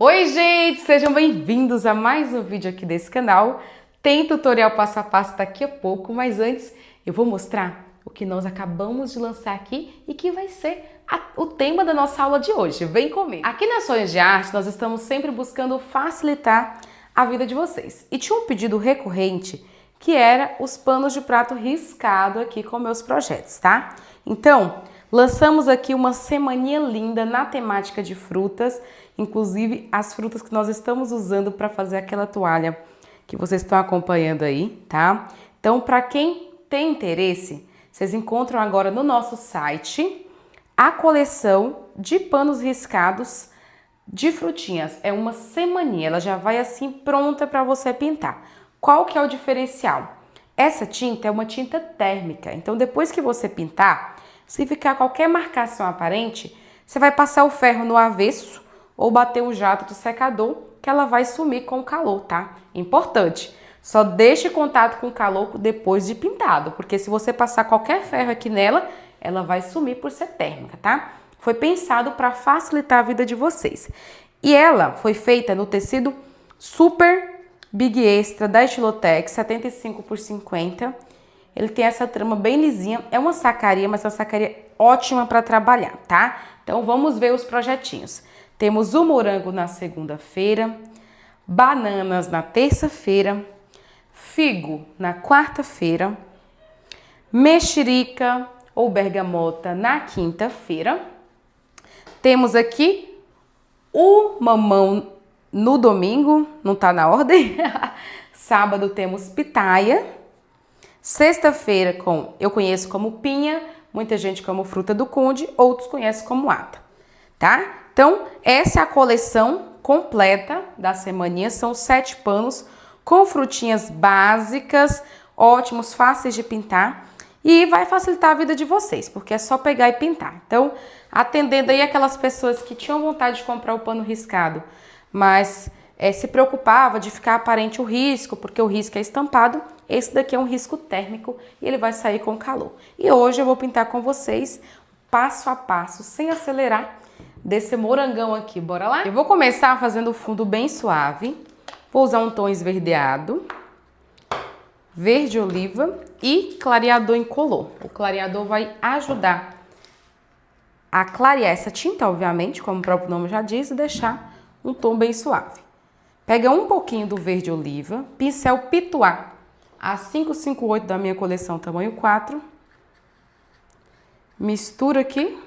Oi, gente! Sejam bem-vindos a mais um vídeo aqui desse canal. Tem tutorial passo a passo daqui a pouco, mas antes eu vou mostrar o que nós acabamos de lançar aqui e que vai ser o tema da nossa aula de hoje. Vem comigo! Aqui na Sonhos de Arte, nós estamos sempre buscando facilitar a vida de vocês. E tinha um pedido recorrente que era os panos de prato riscado aqui com meus projetos, tá? Então, lançamos aqui uma semaninha linda na temática de frutas, inclusive as frutas que nós estamos usando para fazer aquela toalha que vocês estão acompanhando aí, tá? Então, para quem tem interesse, vocês encontram agora no nosso site a coleção de panos riscados de frutinhas. É uma semaninha, ela já vai assim pronta para você pintar. Qual que é o diferencial? Essa tinta é uma tinta térmica, então depois que você pintar, se ficar qualquer marcação aparente, você vai passar o ferro no avesso ou bater o jato do secador, que ela vai sumir com o calor, tá? Importante, só deixe contato com o calor depois de pintado, porque se você passar qualquer ferro aqui nela, ela vai sumir por ser térmica, tá? Foi pensado para facilitar a vida de vocês. E ela foi feita no tecido Super Big Extra da Estilotex, 75 por 50. Ele tem essa trama bem lisinha, é uma sacaria, mas é uma sacaria ótima para trabalhar, tá? Então vamos ver os projetinhos. Temos o morango na segunda-feira, bananas na terça-feira, figo na quarta-feira, mexerica ou bergamota na quinta-feira. Temos aqui o mamão no domingo, não tá na ordem. Sábado temos pitaia. Sexta-feira eu conheço como pinha, muita gente como fruta do conde, outros conhecem como ata, tá? Então, essa é a coleção completa da semaninha, são 7 panos com frutinhas básicas, ótimos, fáceis de pintar e vai facilitar a vida de vocês, porque é só pegar e pintar. Então, atendendo aí aquelas pessoas que tinham vontade de comprar o pano riscado, mas se preocupava de ficar aparente o risco, porque o risco é estampado, esse daqui é um risco térmico e ele vai sair com calor. E hoje eu vou pintar com vocês, passo a passo, sem acelerar, desse morangão aqui. Bora lá? Eu vou começar fazendo o fundo bem suave, vou usar um tom esverdeado, verde oliva e clareador incolor. O clareador vai ajudar a clarear essa tinta, obviamente, como o próprio nome já diz, e deixar um tom bem suave. Pega um pouquinho do verde oliva, pincel Pituá, a 558 da minha coleção, tamanho 4. Mistura aqui.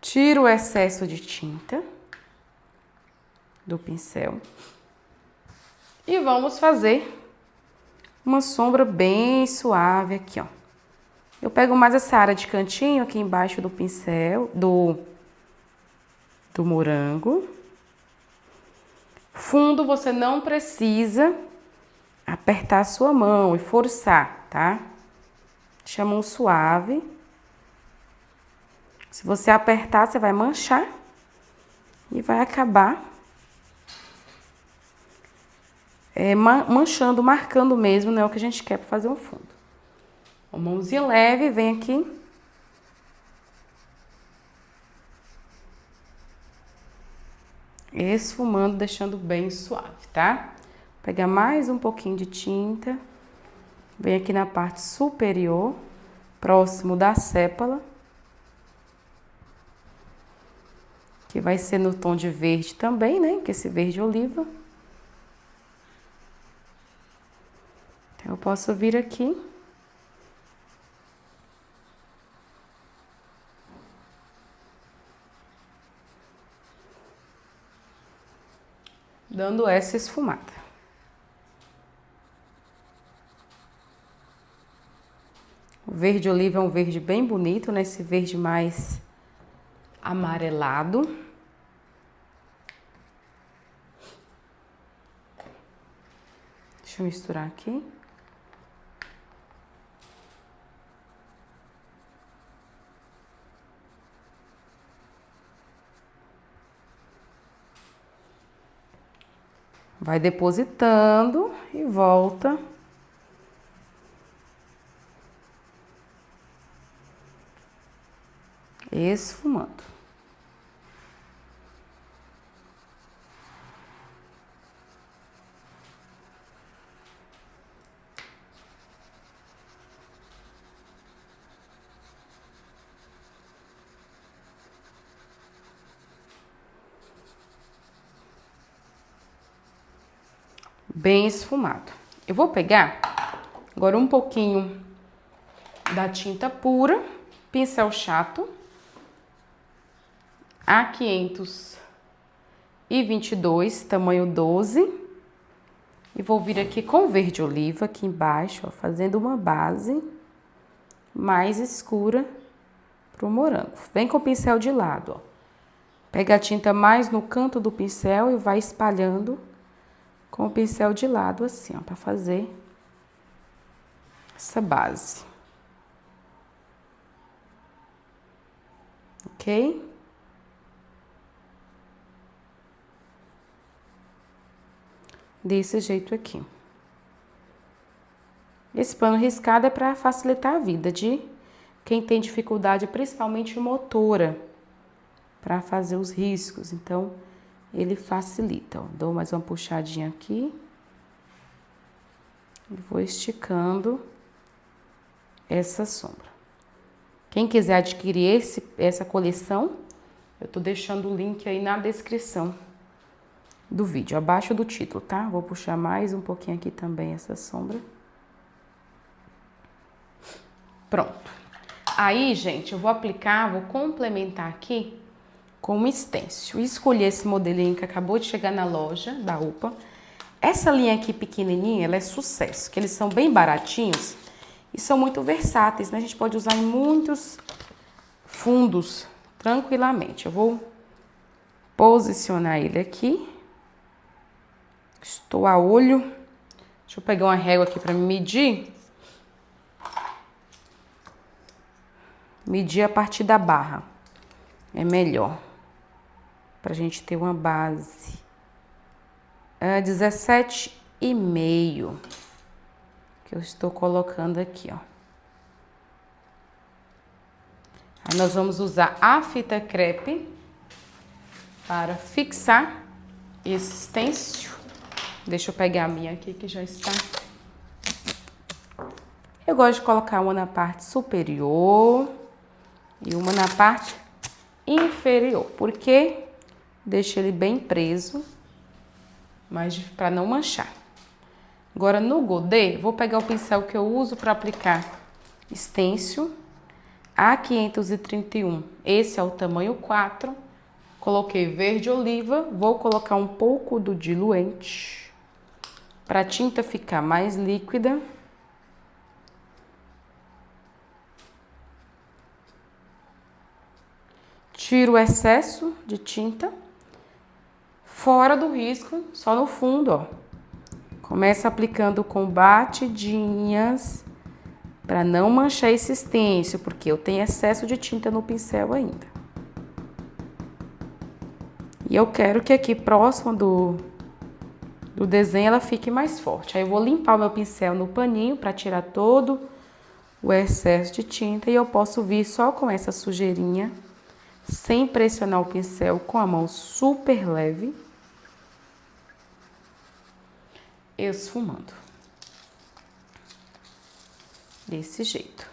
Tira o excesso de tinta do pincel. E vamos fazer uma sombra bem suave aqui, ó. Eu pego mais essa área de cantinho aqui embaixo do pincel, do morango. Fundo, você não precisa apertar a sua mão e forçar, tá? Deixa a mão suave. Se você apertar, você vai manchar e vai acabar manchando, marcando mesmo, não é o que a gente quer para fazer um fundo. Uma mãozinha leve, vem aqui. Esfumando, deixando bem suave, tá? Pegar mais um pouquinho de tinta. Vem aqui na parte superior, próximo da sépala. Que vai ser no tom de verde também, né? Que esse verde oliva. Então, eu posso vir aqui. Dando essa esfumada. O verde oliva é um verde bem bonito, né? Esse verde mais amarelado. Deixa eu misturar aqui. Vai depositando e volta. Esfumando. bem esfumado. Eu vou pegar agora um pouquinho da tinta pura, pincel chato, A522, tamanho 12. E vou vir aqui com verde oliva aqui embaixo, ó, fazendo uma base mais escura pro morango. Vem com o pincel de lado, ó. Pega a tinta mais no canto do pincel e vai espalhando com o pincel de lado assim, ó, para fazer essa base. Ok? Desse jeito aqui. Esse pano riscado é para facilitar a vida de quem tem dificuldade, principalmente motora, para fazer os riscos. Então, ele facilita. Ó. Dou mais uma puxadinha aqui. E vou esticando essa sombra. Quem quiser adquirir essa coleção, eu tô deixando o link aí na descrição do vídeo, abaixo do título, tá? Vou puxar mais um pouquinho aqui também essa sombra. Pronto. Aí, gente, eu vou aplicar, vou complementar aqui com um stencil. Escolhi esse modelinho que acabou de chegar na loja da UPA. Essa linha aqui pequenininha, ela é sucesso, que eles são bem baratinhos e são muito versáteis, né? A gente pode usar em muitos fundos tranquilamente. Eu vou posicionar ele aqui. Estou a olho. Deixa eu pegar uma régua aqui para me medir. Medir a partir da barra. É melhor. Pra gente ter uma base. 17,5. Que eu estou colocando aqui, ó. Aí nós vamos usar a fita crepe para fixar esse stencil. Deixa eu pegar a minha aqui que já está. Eu gosto de colocar uma na parte superior e uma na parte inferior, porque deixa ele bem preso, mas para não manchar. Agora no godê, vou pegar o pincel que eu uso para aplicar stencil, A531. Esse é o tamanho 4. Coloquei verde oliva, vou colocar um pouco do diluente para a tinta ficar mais líquida. Tiro o excesso de tinta, fora do risco, só no fundo, ó. Começa aplicando com batidinhas, para não manchar esse stencil, porque eu tenho excesso de tinta no pincel ainda. E eu quero que aqui próximo do desenho ela fique mais forte. Aí eu vou limpar o meu pincel no paninho para tirar todo o excesso de tinta e eu posso vir só com essa sujeirinha, sem pressionar o pincel, com a mão super leve, esfumando. Desse jeito.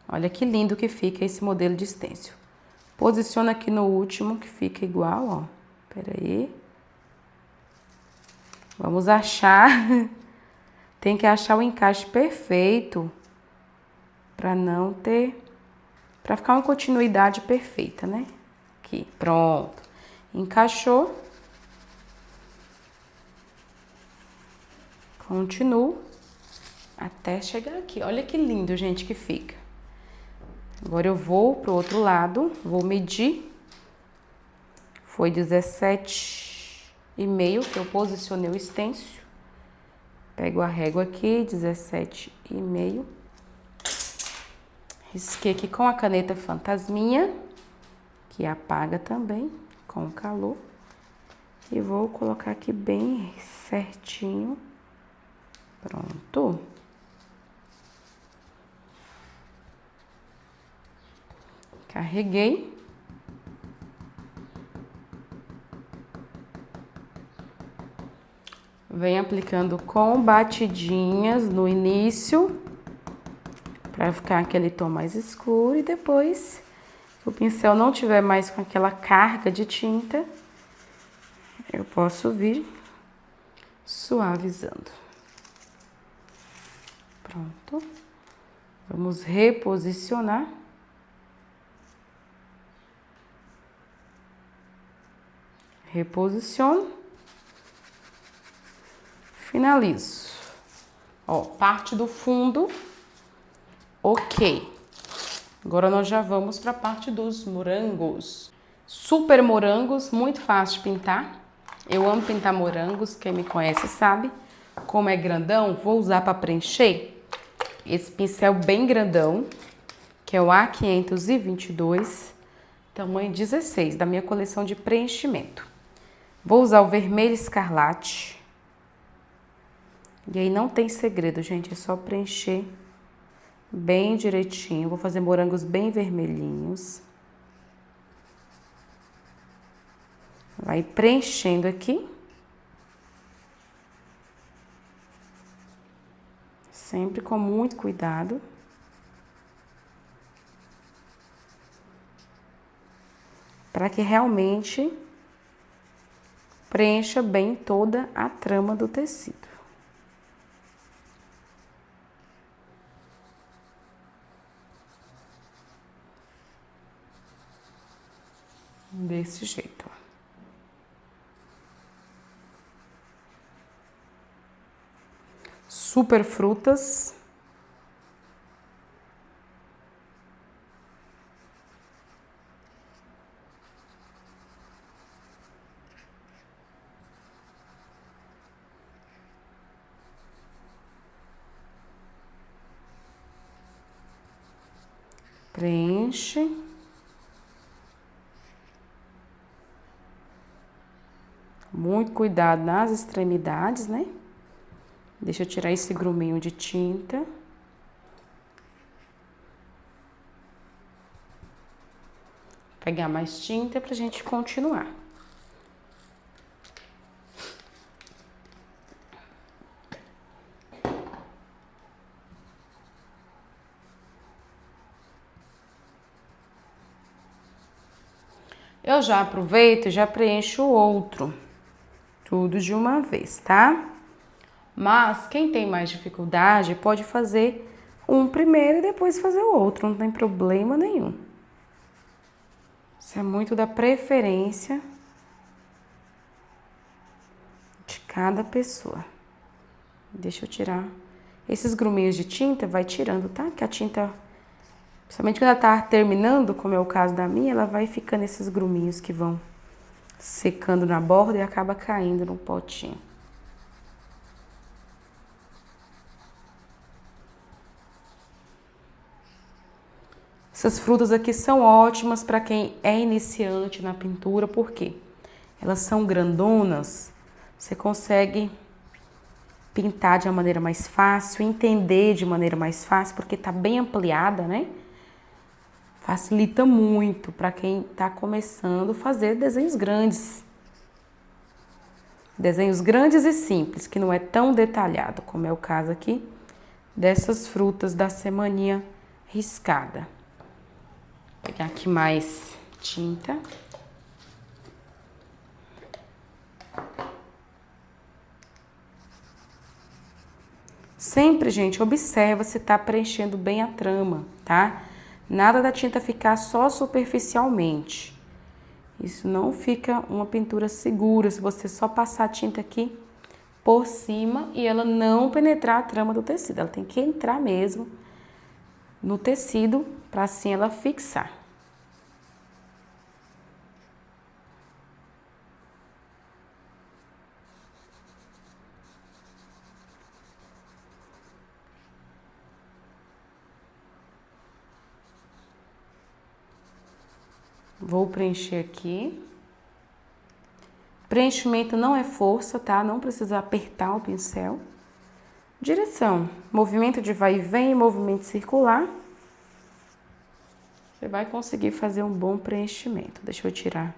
Olha que lindo que fica esse modelo de stencil. Posiciona aqui no último que fica igual, ó. Pera aí. Vamos achar. Tem que achar o encaixe perfeito para não ter... Para ficar uma continuidade perfeita, né? Aqui, pronto. Encaixou. Continuo até chegar aqui. Olha que lindo, gente, que fica. Agora eu vou pro outro lado, vou medir. Foi 17,5 que eu posicionei o stencil. Pego a régua aqui, 17,5. Risquei aqui com a caneta fantasminha, que apaga também com o calor. E vou colocar aqui bem certinho. Pronto. Carreguei. Vem aplicando com batidinhas no início, para ficar aquele tom mais escuro, e depois, se o pincel não tiver mais com aquela carga de tinta, eu posso vir suavizando. Pronto. Vamos reposicionar. Reposiciono. Finalizo. Ó, parte do fundo. Ok. Agora nós já vamos para a parte dos morangos. Super morangos, muito fácil de pintar. Eu amo pintar morangos, quem me conhece sabe. Como é grandão, vou usar para preencher esse pincel bem grandão, que é o A522, tamanho 16, da minha coleção de preenchimento. Vou usar o vermelho escarlate. E aí não tem segredo, gente, é só preencher bem direitinho. Vou fazer morangos bem vermelhinhos. Vai preenchendo aqui. Sempre com muito cuidado. Para que realmente preencha bem toda a trama do tecido. Desse jeito, ó. Super frutas. Preenche. Muito cuidado nas extremidades, né? Deixa eu tirar esse gruminho de tinta. Pegar mais tinta pra gente continuar. Eu já aproveito e já preencho o outro. Tudo de uma vez, tá? Mas quem tem mais dificuldade pode fazer um primeiro e depois fazer o outro, não tem problema nenhum. Isso é muito da preferência de cada pessoa. Deixa eu tirar. Esses gruminhos de tinta, vai tirando, tá? Que a tinta, principalmente quando ela tá terminando, como é o caso da minha, ela vai ficando esses gruminhos que vão secando na borda e acaba caindo no potinho. Essas frutas aqui são ótimas para quem é iniciante na pintura, porque elas são grandonas, você consegue pintar de uma maneira mais fácil, entender de maneira mais fácil, porque tá bem ampliada, né? Facilita muito para quem tá começando a fazer desenhos grandes. Desenhos grandes e simples, que não é tão detalhado, como é o caso aqui dessas frutas da semaninha riscada. Vou pegar aqui mais tinta. Sempre, gente, observa se tá preenchendo bem a trama, tá? Nada da tinta ficar só superficialmente. Isso não fica uma pintura segura se você só passar a tinta aqui por cima e ela não penetrar a trama do tecido. Ela tem que entrar mesmo no tecido para assim ela fixar. Vou preencher aqui. Preenchimento não é força, tá? Não precisa apertar o pincel. Direção, movimento de vai e vem, movimento circular. Você vai conseguir fazer um bom preenchimento. Deixa eu tirar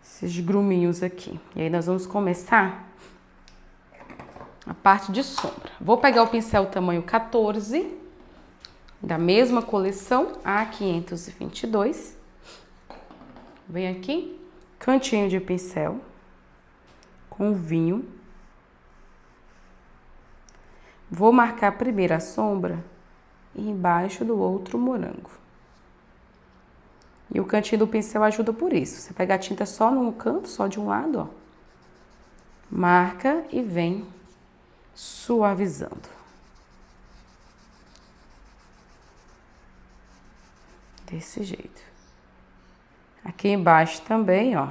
esses gruminhos aqui. E aí nós vamos começar a parte de sombra. Vou pegar o pincel tamanho 14, da mesma coleção, A522. Vem aqui, cantinho de pincel, com o vinho. Vou marcar primeiro a sombra embaixo do outro morango. E o cantinho do pincel ajuda por isso. Você pega a tinta só num canto, só de um lado, ó. Marca e vem suavizando. Desse jeito. Aqui embaixo também, ó.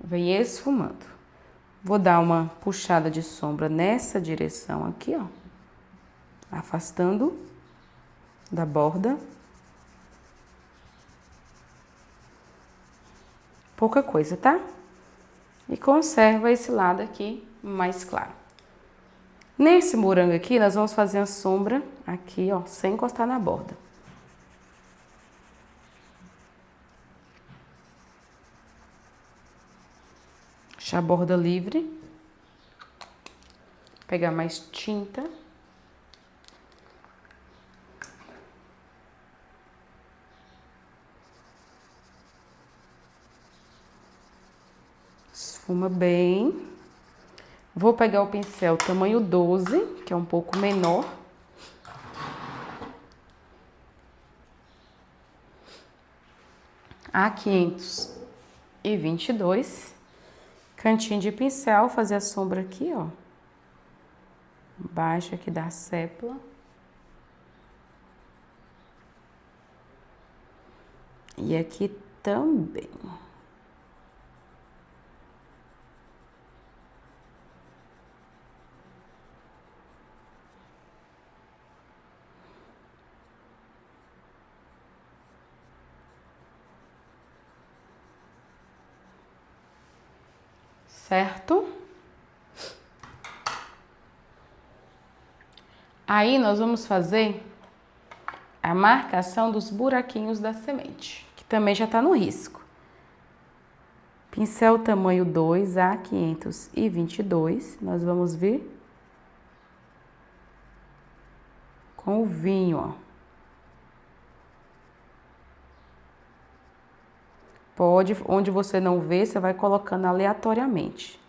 Vem esfumando. Vou dar uma puxada de sombra nessa direção aqui, ó. Afastando da borda. Pouca coisa, tá? E conserva esse lado aqui mais claro. Nesse morango aqui, nós vamos fazer a sombra aqui, ó, sem encostar na borda. Deixar a borda livre. Pegar mais tinta. Esfuma bem. Vou pegar o pincel tamanho 12, que é um pouco menor. A522. Cantinho de pincel, fazer a sombra aqui, ó. Embaixo aqui da sépula. E aqui também. Certo? Aí nós vamos fazer a marcação dos buraquinhos da semente, que também já tá no risco. Pincel tamanho 2, A522, nós vamos vir com o vinho, ó. Pode, onde você não vê, você vai colocando aleatoriamente.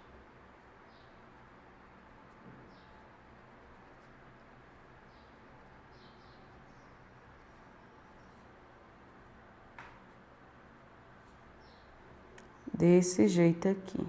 Desse jeito aqui.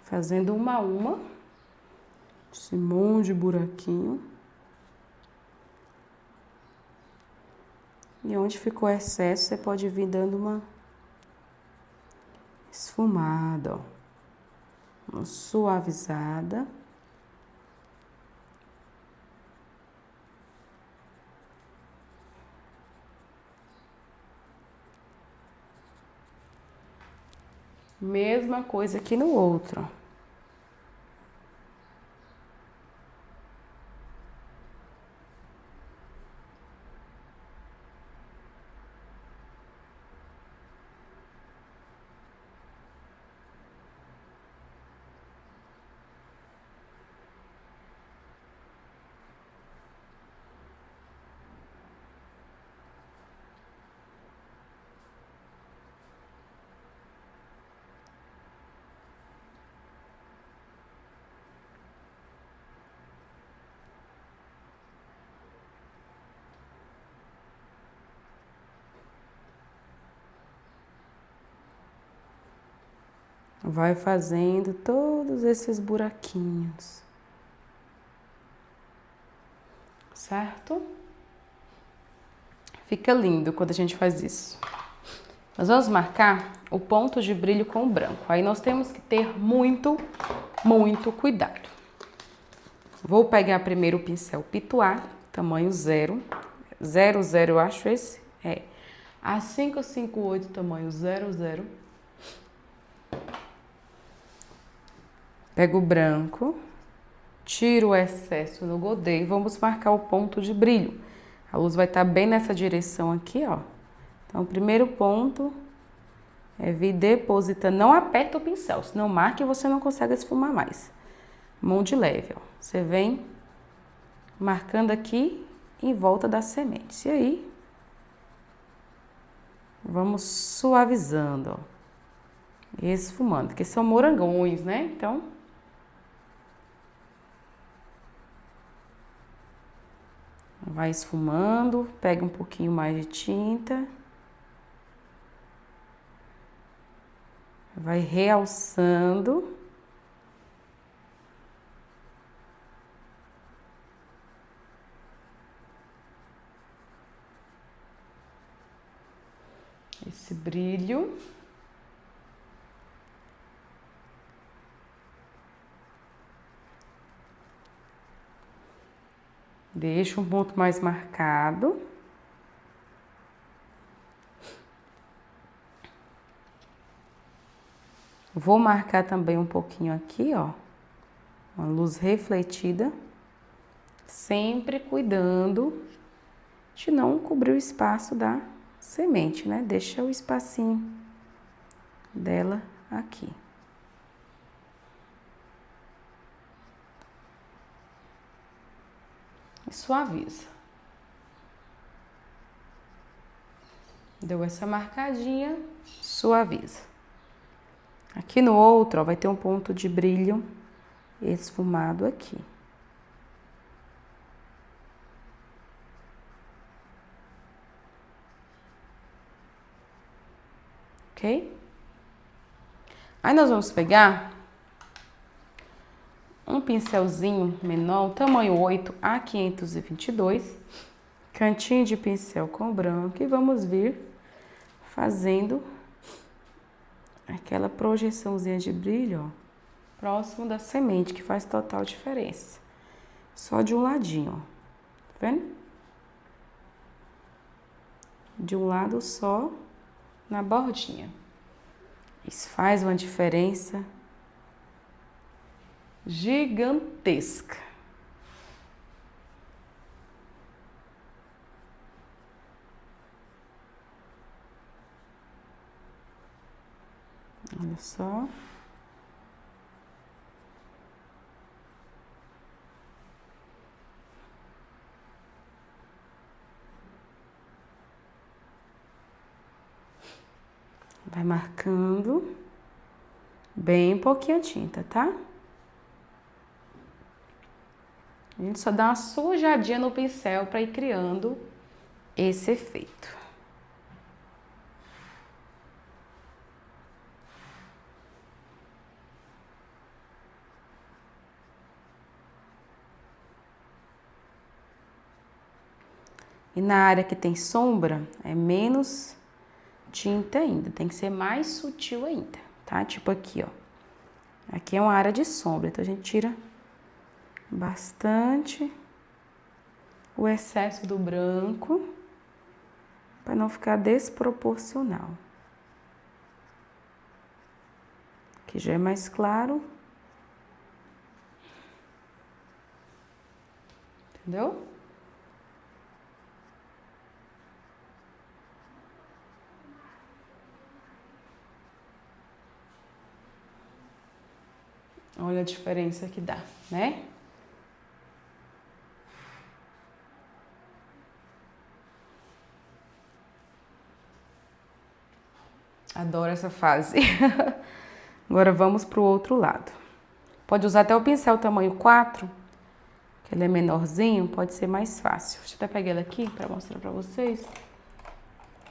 Fazendo uma a uma, esse monte de buraquinho. E onde ficou excesso, você pode vir dando uma esfumada, ó. Uma suavizada. Mesma coisa aqui no outro, ó. Vai fazendo todos esses buraquinhos, certo? Fica lindo quando a gente faz isso. Nós vamos marcar o ponto de brilho com o branco. Aí nós temos que ter muito cuidado. Vou pegar primeiro o pincel Pituá, tamanho 0. 00, eu acho esse. É. A558, tamanho 00. Pego o branco, tiro o excesso no godê e vamos marcar o ponto de brilho. A luz vai estar bem nessa direção aqui, ó. Então, o primeiro ponto é vir depositando. Não aperta o pincel, senão marca e você não consegue esfumar mais. Mão de leve, ó. Você vem marcando aqui em volta das sementes. E aí, vamos suavizando, ó. E esfumando, porque são morangões, né? Então, vai esfumando, pega um pouquinho mais de tinta. Vai realçando. Esse brilho. Deixa um ponto mais marcado. Vou marcar também um pouquinho aqui, ó. Uma luz refletida. Sempre cuidando de não cobrir o espaço da semente, né? Deixa o espacinho dela aqui. E suaviza. Deu essa marcadinha, suaviza. Aqui no outro, ó, vai ter um ponto de brilho esfumado aqui. Ok? Aí nós vamos pegar um pincelzinho menor, tamanho 8 a 522, cantinho de pincel com branco e vamos vir fazendo aquela projeçãozinha de brilho, ó, próximo da semente, que faz total diferença. Só de um ladinho, ó. Tá vendo? De um lado só, na bordinha. Isso faz uma diferença gigantesca. Olha só. Vai marcando bem pouquinho a tinta, tá? A gente só dá uma sujadinha no pincel para ir criando esse efeito. E na área que tem sombra, é menos tinta ainda, tem que ser mais sutil ainda, tá? Tipo aqui, ó. Aqui é uma área de sombra, então a gente tira bastante o excesso do branco para não ficar desproporcional. Aqui já é mais claro. Entendeu? Olha a diferença que dá, né? Adoro essa fase. Agora vamos pro outro lado. Pode usar até o pincel tamanho 4, que ele é menorzinho, pode ser mais fácil. Deixa eu até pegar ele aqui para mostrar para vocês.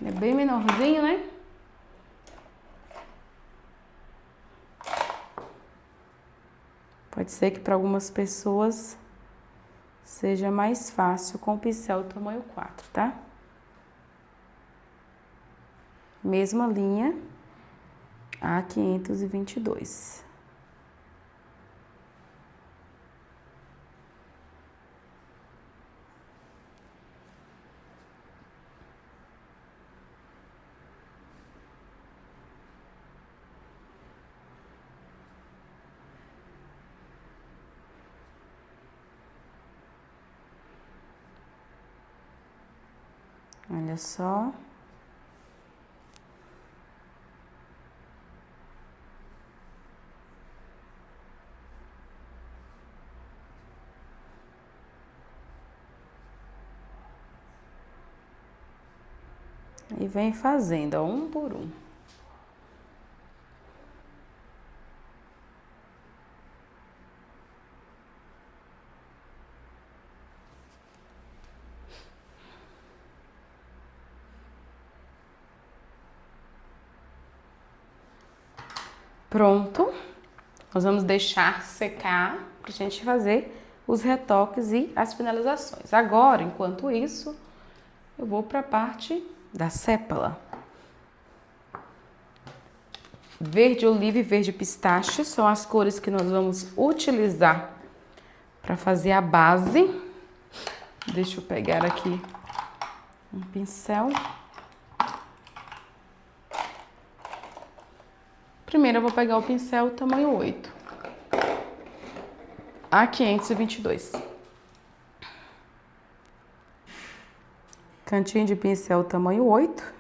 Ele é bem menorzinho, né? Pode ser que para algumas pessoas seja mais fácil com o pincel tamanho 4, tá? mesma linha, A522. Olha só. E vem fazendo, ó, um por um. Pronto. Nós vamos deixar secar pra gente fazer os retoques e as finalizações. Agora, enquanto isso, eu vou para a parte da sépala. Verde oliva e verde pistache são as cores que nós vamos utilizar para fazer a base. Deixa eu pegar aqui um pincel. Primeiro eu vou pegar o pincel tamanho 8, A522. Cantinho de pincel tamanho 8.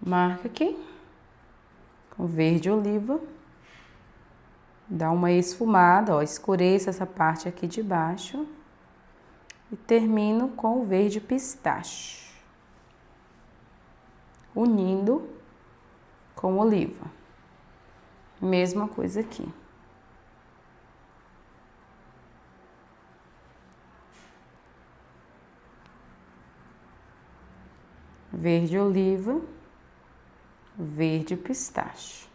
Marca aqui com verde oliva. Dá uma esfumada, ó, escureça essa parte aqui de baixo. E termino com o verde pistache, unindo com oliva. Mesma coisa aqui. Verde oliva, verde pistache.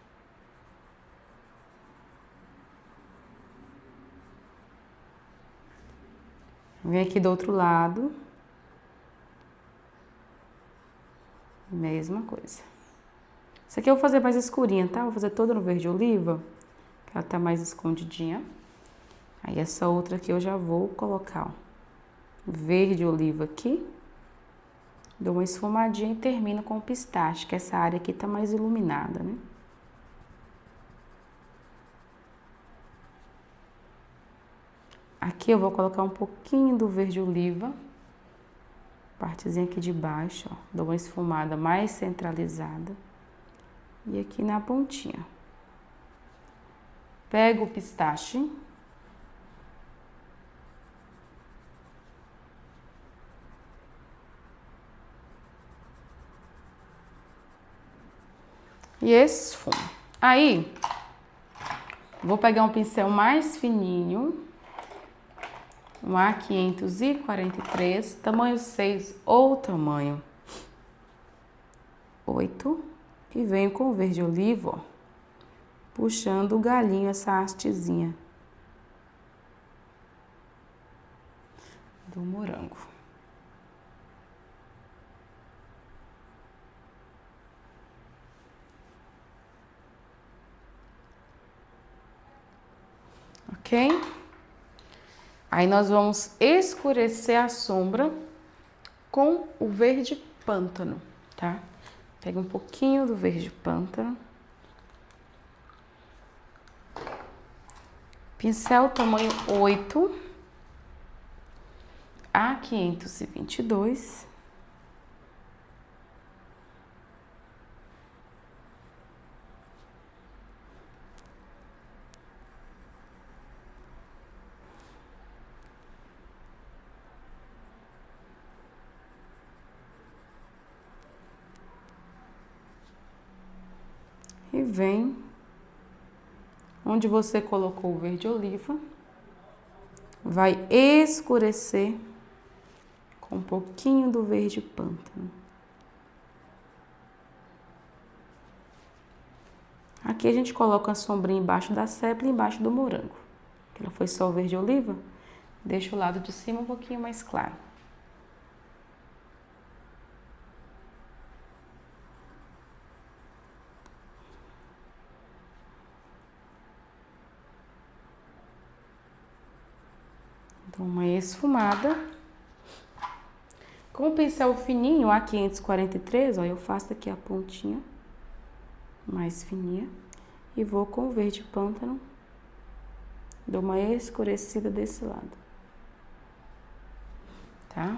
Vem aqui do outro lado. Mesma coisa. Isso aqui eu vou fazer mais escurinha, tá? Vou fazer toda no verde oliva, que ela tá mais escondidinha. Aí essa outra aqui eu já vou colocar, ó, verde oliva aqui. Dou uma esfumadinha e termino com o pistache, que essa área aqui tá mais iluminada, né? Aqui eu vou colocar um pouquinho do verde oliva, partezinha aqui de baixo, ó. Dou uma esfumada mais centralizada. E aqui na pontinha. Pego o pistache. E esfumo. Aí, vou pegar um pincel mais fininho, um A543, tamanho 6 ou tamanho 8, e venho com o verde oliva, ó, puxando o galinho, essa hastezinha do morango. Ok? Aí nós vamos escurecer a sombra com o verde pântano, tá? Pega um pouquinho do verde pântano. Pincel tamanho 8, A522. E vem onde você colocou o verde oliva, vai escurecer com um pouquinho do verde pântano. Aqui a gente coloca a sombrinha embaixo da sépala e embaixo do morango. Que ela foi só o verde oliva, deixa o lado de cima um pouquinho mais claro. Dou uma esfumada. Com o pincel fininho, A543, ó, eu faço aqui a pontinha mais fininha e vou com o verde pântano, dou uma escurecida desse lado, tá?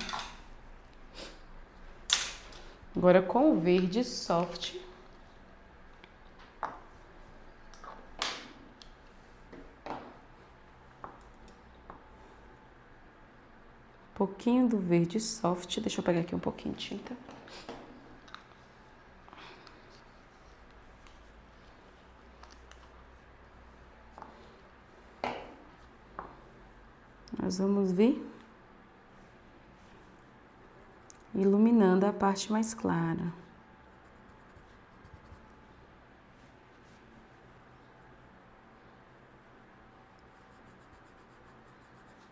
Agora com o verde soft, pouquinho do verde soft, deixa eu pegar aqui um pouquinho de tinta. Nós vamos vir iluminando a parte mais clara.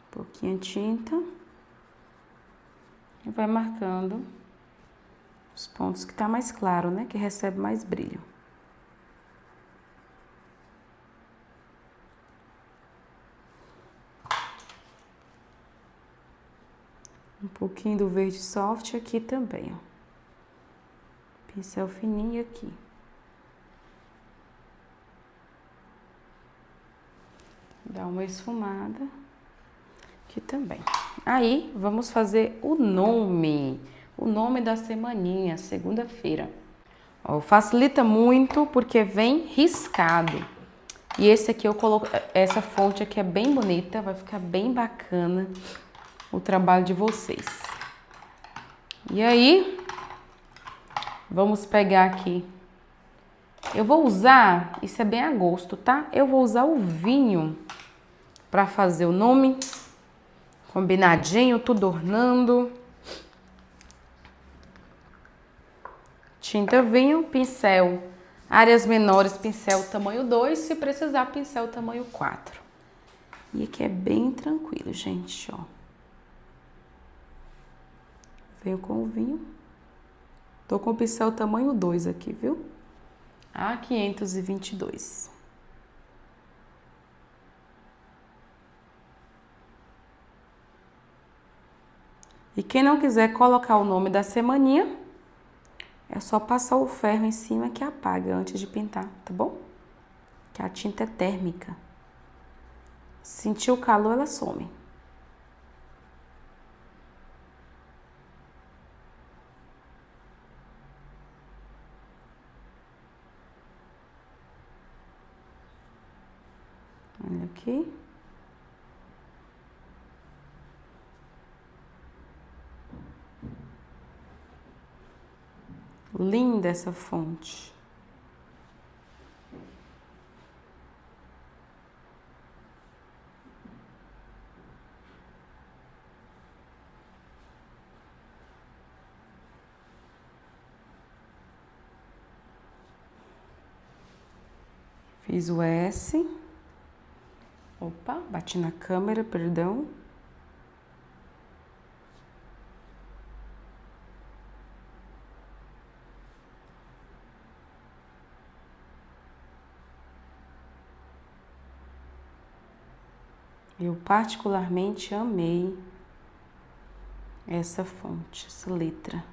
Um pouquinho de tinta. E vai marcando os pontos que tá mais claro, né? Que recebe mais brilho. Um pouquinho do verde soft aqui também, ó. Pincel fininho aqui. Dá uma esfumada aqui também. Aí, vamos fazer o nome da semaninha, segunda-feira. Ó, facilita muito porque vem riscado. E esse aqui eu coloco, essa fonte aqui é bem bonita, vai ficar bem bacana o trabalho de vocês. E aí, vamos pegar aqui. Eu vou usar, isso é bem a gosto, tá? Eu vou usar o vinho para fazer o nome, combinadinho, tudo ornando. Tinta vinho, pincel, áreas menores, pincel tamanho 2, se precisar, pincel tamanho 4. E aqui é bem tranquilo, gente, ó. Venho com o vinho. Tô com o pincel tamanho 2 aqui, viu? A522. E quem não quiser colocar o nome da semaninha, é só passar o ferro em cima que apaga antes de pintar, tá bom? Que a tinta é térmica. Sentir o calor, ela some. Olha aqui. Linda essa fonte. Fiz o S. Opa, bati na câmera, perdão. Eu particularmente amei essa fonte, essa letra.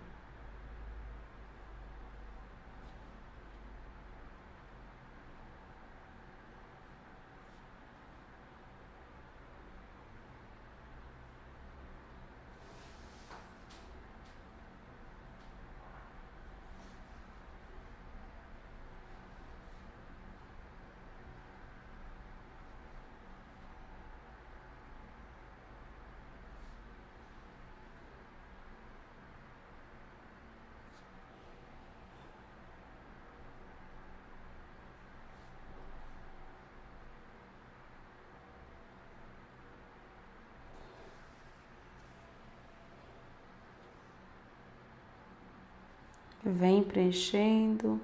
Vem preenchendo.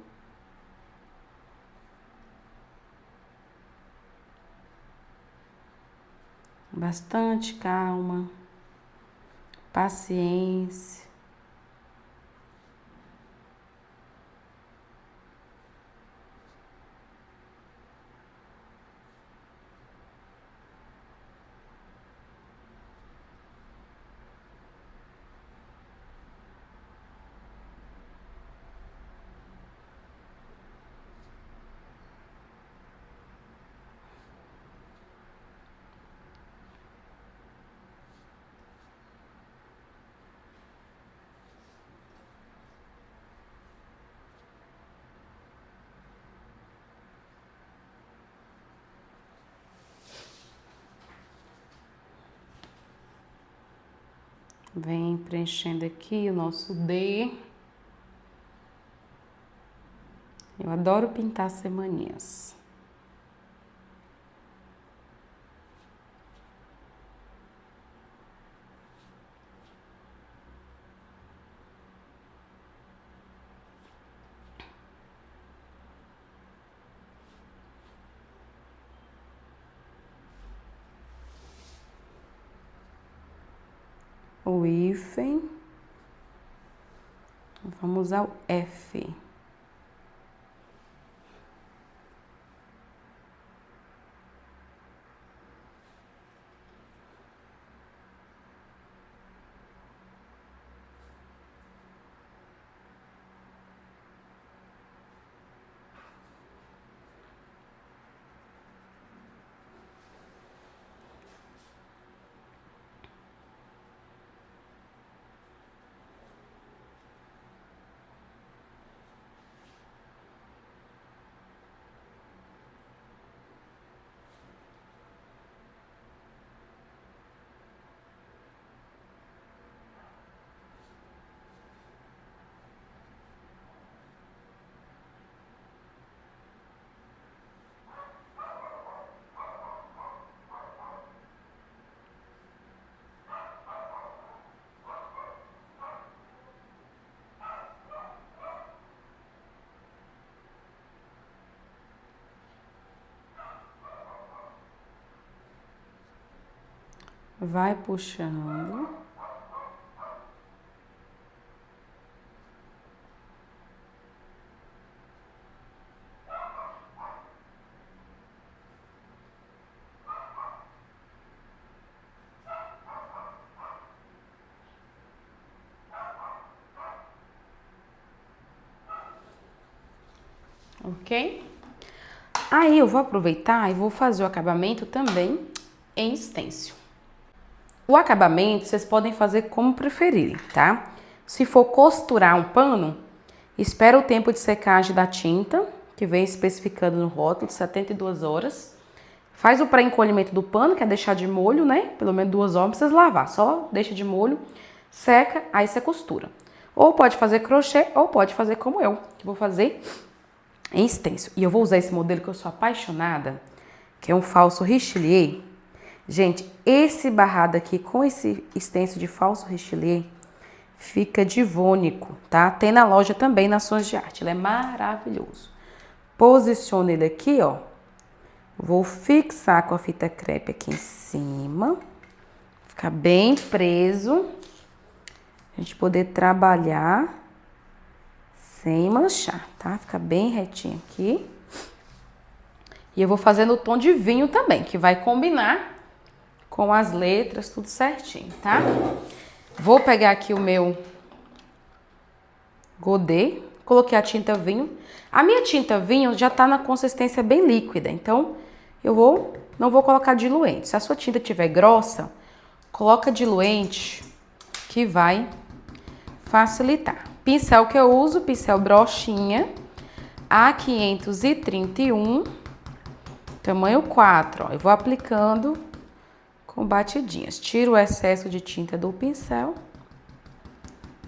Bastante calma, paciência. Vem preenchendo aqui o nosso D. Eu adoro pintar semaninhas. O hífen. Vamos ao F. Vai puxando. Ok? Aí eu vou aproveitar e vou fazer o acabamento também em stencil. O acabamento vocês podem fazer como preferirem, tá? Se for costurar um pano, espera o tempo de secagem da tinta, que vem especificando no rótulo, de 72 horas. Faz o pré-encolhimento do pano, que é deixar de molho, né? Pelo menos 2 horas, não precisa lavar, só deixa de molho, seca, aí você costura. Ou pode fazer crochê, ou pode fazer como eu, que vou fazer em stencil. E eu vou usar esse modelo que eu sou apaixonada, que é um falso richelieu. Gente, esse barrado aqui com esse stencil de falso richelieu fica divônico, tá? Tem na loja também, na Sons de Arte. Ele é maravilhoso. Posiciono ele aqui, ó. Vou fixar com a fita crepe aqui em cima. Ficar bem preso. A gente poder trabalhar sem manchar, tá? Fica bem retinho aqui. E eu vou fazer no tom de vinho também, que vai combinar com as letras, tudo certinho, tá? Vou pegar aqui o meu godê, coloquei a tinta vinho. A minha tinta vinho já tá na consistência bem líquida, então eu não vou colocar diluente. Se a sua tinta tiver grossa, coloca diluente, que vai facilitar. Pincel que eu uso, pincel brochinha, A531, tamanho 4, ó. Eu vou aplicando com batidinhas. Tiro o excesso de tinta do pincel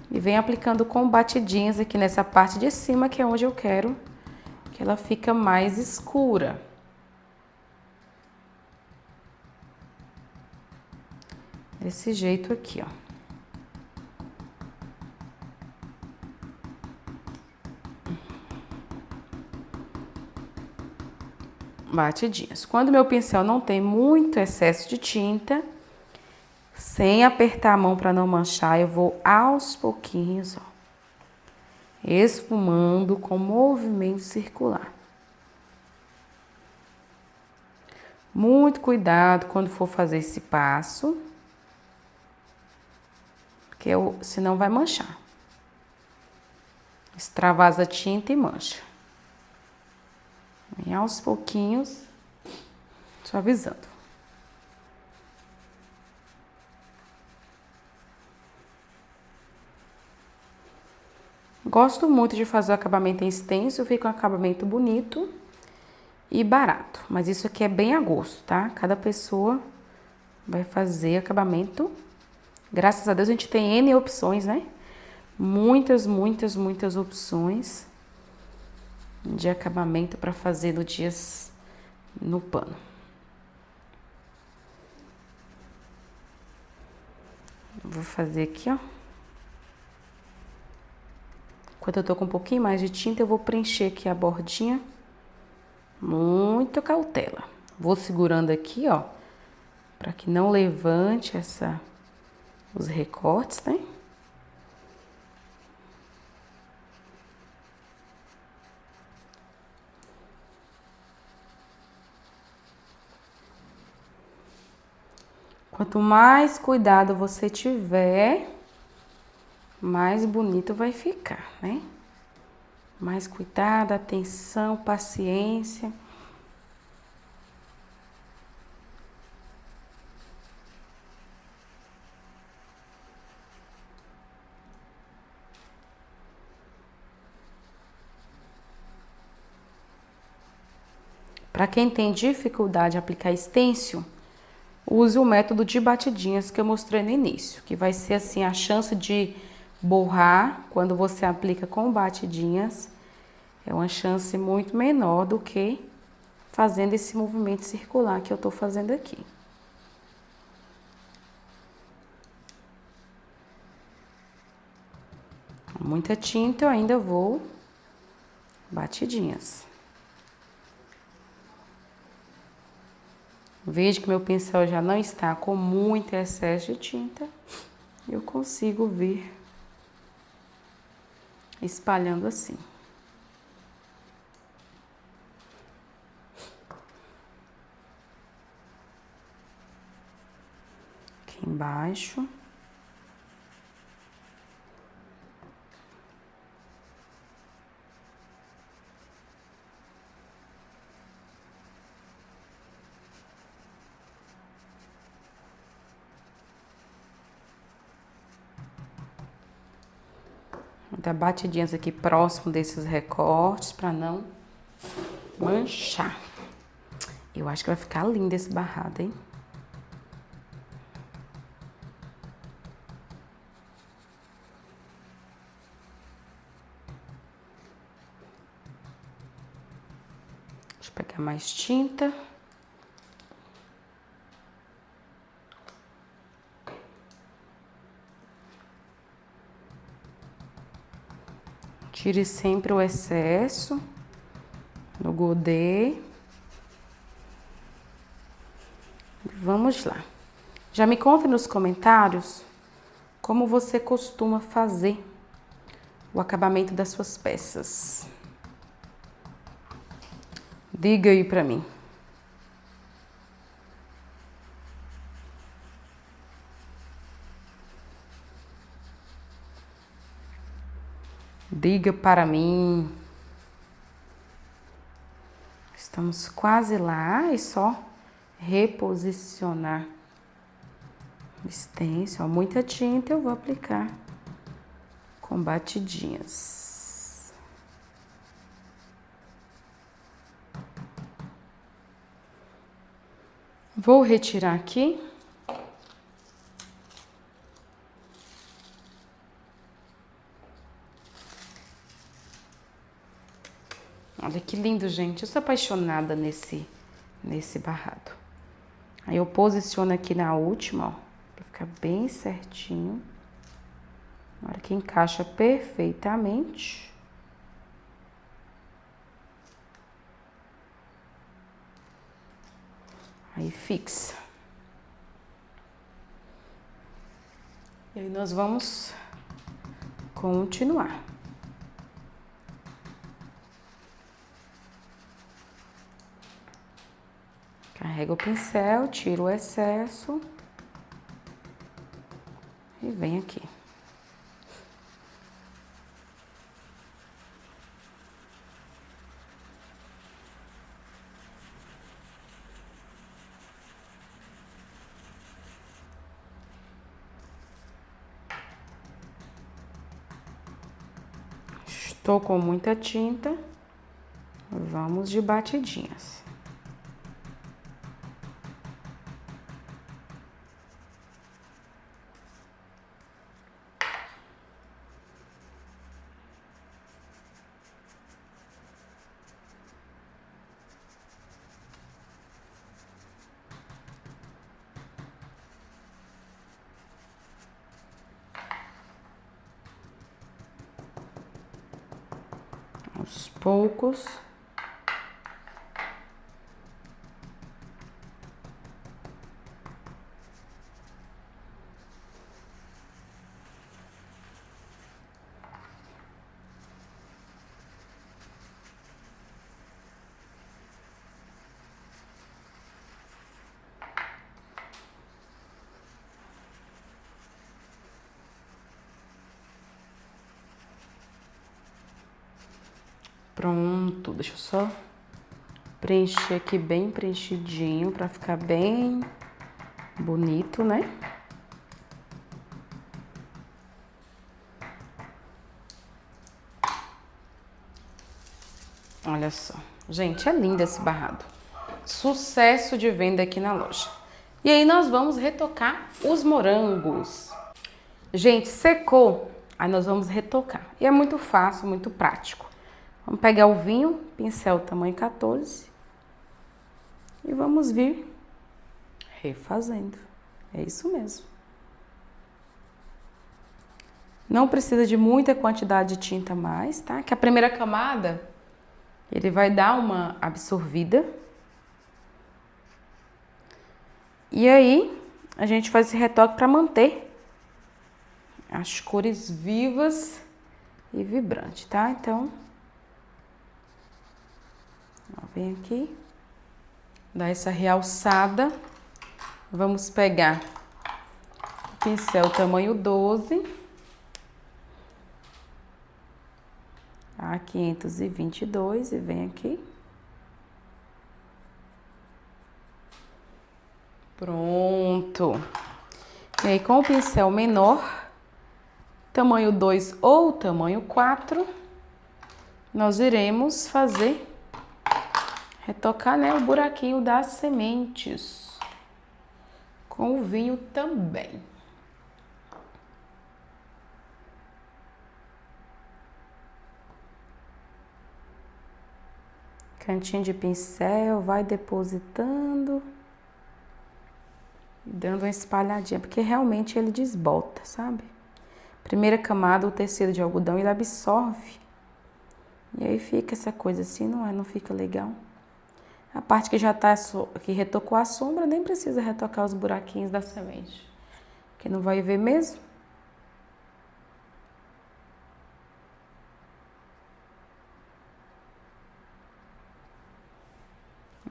e venho aplicando com batidinhas aqui nessa parte de cima, que é onde eu quero que ela fica mais escura. Desse jeito aqui, ó. Batidinhas. Quando meu pincel não tem muito excesso de tinta, sem apertar a mão para não manchar, eu vou aos pouquinhos, ó, esfumando com movimento circular. Muito cuidado quando for fazer esse passo, porque senão vai manchar. Extravasa a tinta e mancha. E aos pouquinhos, suavizando. Gosto muito de fazer o acabamento em stencil, fica um acabamento bonito e barato. Mas isso aqui é bem a gosto, tá? Cada pessoa vai fazer acabamento Graças a Deus a gente tem N opções, né? Muitas, muitas, muitas opções de acabamento para fazer no dias no pano. Vou fazer aqui, ó. Quando eu tô com um pouquinho mais de tinta, eu vou preencher aqui a bordinha. Muito cautela. Vou segurando aqui, ó, para que não levante os recortes, né? Quanto mais cuidado você tiver, mais bonito vai ficar, né? Mais cuidado, atenção, paciência. Para quem tem dificuldade de aplicar stencil, use o método de batidinhas que eu mostrei no início, que vai ser assim, a chance de borrar quando você aplica com batidinhas é uma chance muito menor do que fazendo esse movimento circular que eu tô fazendo aqui. Muita tinta, eu ainda vou batidinhas. Veja que meu pincel já não está com muito excesso de tinta. Eu consigo vir espalhando assim. Aqui embaixo. Vou dar batidinhas aqui próximo desses recortes para não manchar. Eu acho que vai ficar lindo esse barrado, hein? Deixa eu pegar mais tinta. Tire sempre o excesso no godê. Vamos lá. Já me conta nos comentários como você costuma fazer o acabamento das suas peças. Diga aí pra mim. Diga para mim. Estamos quase lá, é só reposicionar o stencil. Ó, muita tinta eu vou aplicar com batidinhas. Vou retirar aqui. Olha que lindo, gente. Eu sou apaixonada nesse barrado. Aí eu posiciono aqui na última, ó, pra ficar bem certinho. Na hora que encaixa perfeitamente. Aí fixa. E aí nós vamos continuar. Carrega o pincel, tira o excesso e vem aqui. Estou com muita tinta, vamos de batidinhas. Aos poucos. Pronto, deixa eu só preencher aqui bem preenchidinho pra ficar bem bonito, né? Olha só. Gente, é lindo esse barrado. Sucesso de venda aqui na loja. E aí nós vamos retocar os morangos. Gente, secou, aí nós vamos retocar. E é muito fácil, muito prático. Vamos pegar o vinho, pincel tamanho 14 e vamos vir refazendo. É isso mesmo. Não precisa de muita quantidade de tinta mais, tá? Que a primeira camada, ele vai dar uma absorvida. E aí, a gente faz esse retoque para manter as cores vivas e vibrantes, tá? Então, ó, vem aqui, dá essa realçada. Vamos pegar o pincel tamanho 12, a 522 e vem aqui. Pronto. E aí, com o pincel menor, tamanho 2 ou tamanho 4, nós iremos retocar, né, o buraquinho das sementes. Com o vinho também. Cantinho de pincel, vai depositando. Dando uma espalhadinha, porque realmente ele desbota, sabe? Primeira camada, o tecido de algodão, ele absorve. E aí fica essa coisa assim, não fica legal. A parte que já tá, que retocou a sombra, nem precisa retocar os buraquinhos da semente. Porque não vai ver mesmo.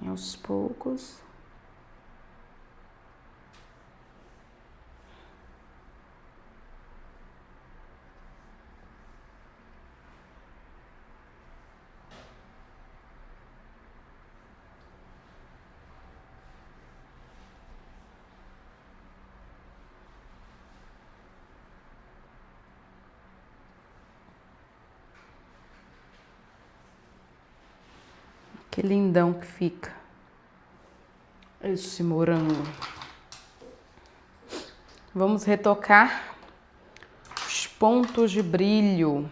E aos poucos. Que lindão que fica esse morango. Vamos retocar os pontos de brilho.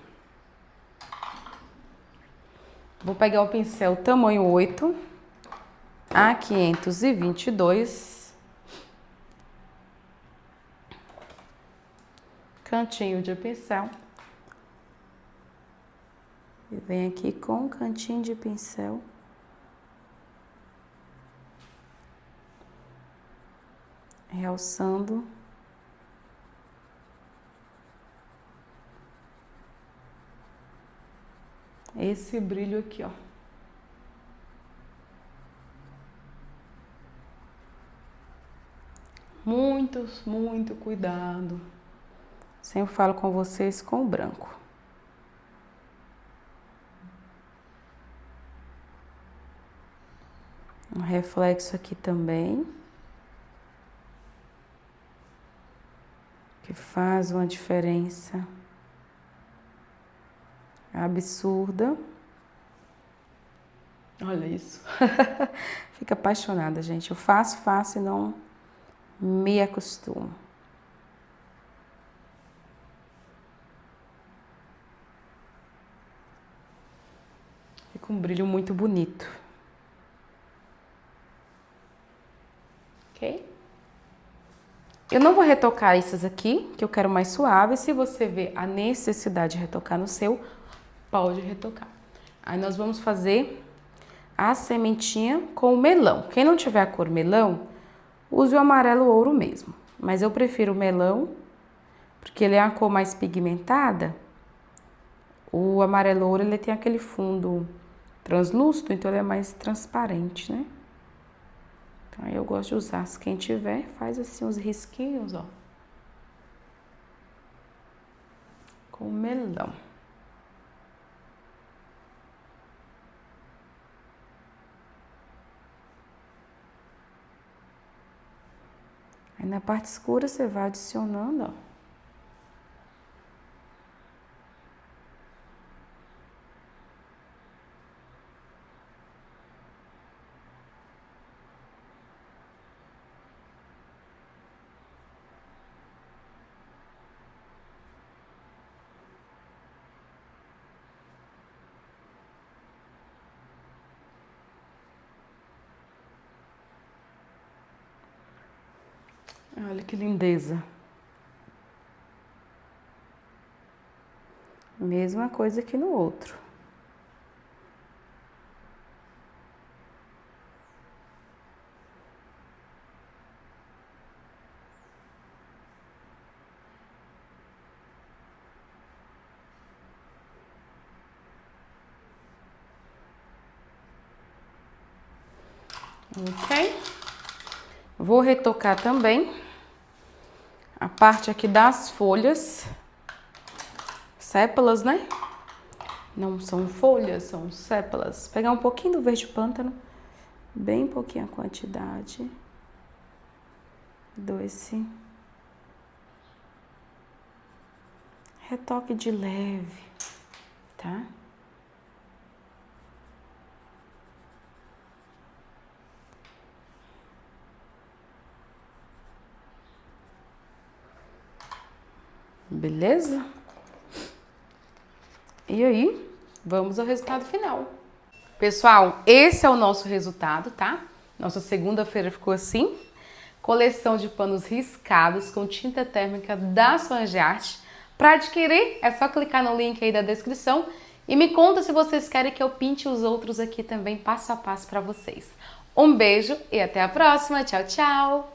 Vou pegar o pincel tamanho 8, a 522. Cantinho de pincel. E vem aqui com o cantinho de pincel. Realçando esse brilho aqui, ó. Muito cuidado. Sempre falo com vocês com o branco. Um reflexo aqui também. Que faz uma diferença absurda. Olha isso. Fico apaixonada, gente. Eu faço e não me acostumo. Fica um brilho muito bonito. Ok? Eu não vou retocar esses aqui, que eu quero mais suave. Se você vê a necessidade de retocar no seu, pode retocar. Aí nós vamos fazer a sementinha com o melão. Quem não tiver a cor melão, use o amarelo ouro mesmo. Mas eu prefiro o melão, porque ele é a cor mais pigmentada. O amarelo ouro, ele tem aquele fundo translúcido, então ele é mais transparente, né? Então eu gosto de usar. Se quem tiver, faz assim uns risquinhos, ó. Com o melão. Aí na parte escura você vai adicionando, ó. Olha que lindeza. Mesma coisa aqui no outro. Ok? Vou retocar também a parte aqui das folhas, sépalas, né? Não são folhas, são sépalas. Pegar um pouquinho do verde pântano, bem pouquinho a quantidade. Dou esse retoque de leve, tá? Beleza? E aí, vamos ao resultado final. Pessoal, esse é o nosso resultado, tá? Nossa segunda-feira ficou assim. Coleção de panos riscados com tinta térmica da Swange Art. Para adquirir, é só clicar no link aí da descrição e me conta se vocês querem que eu pinte os outros aqui também passo a passo para vocês. Um beijo e até a próxima. Tchau, tchau!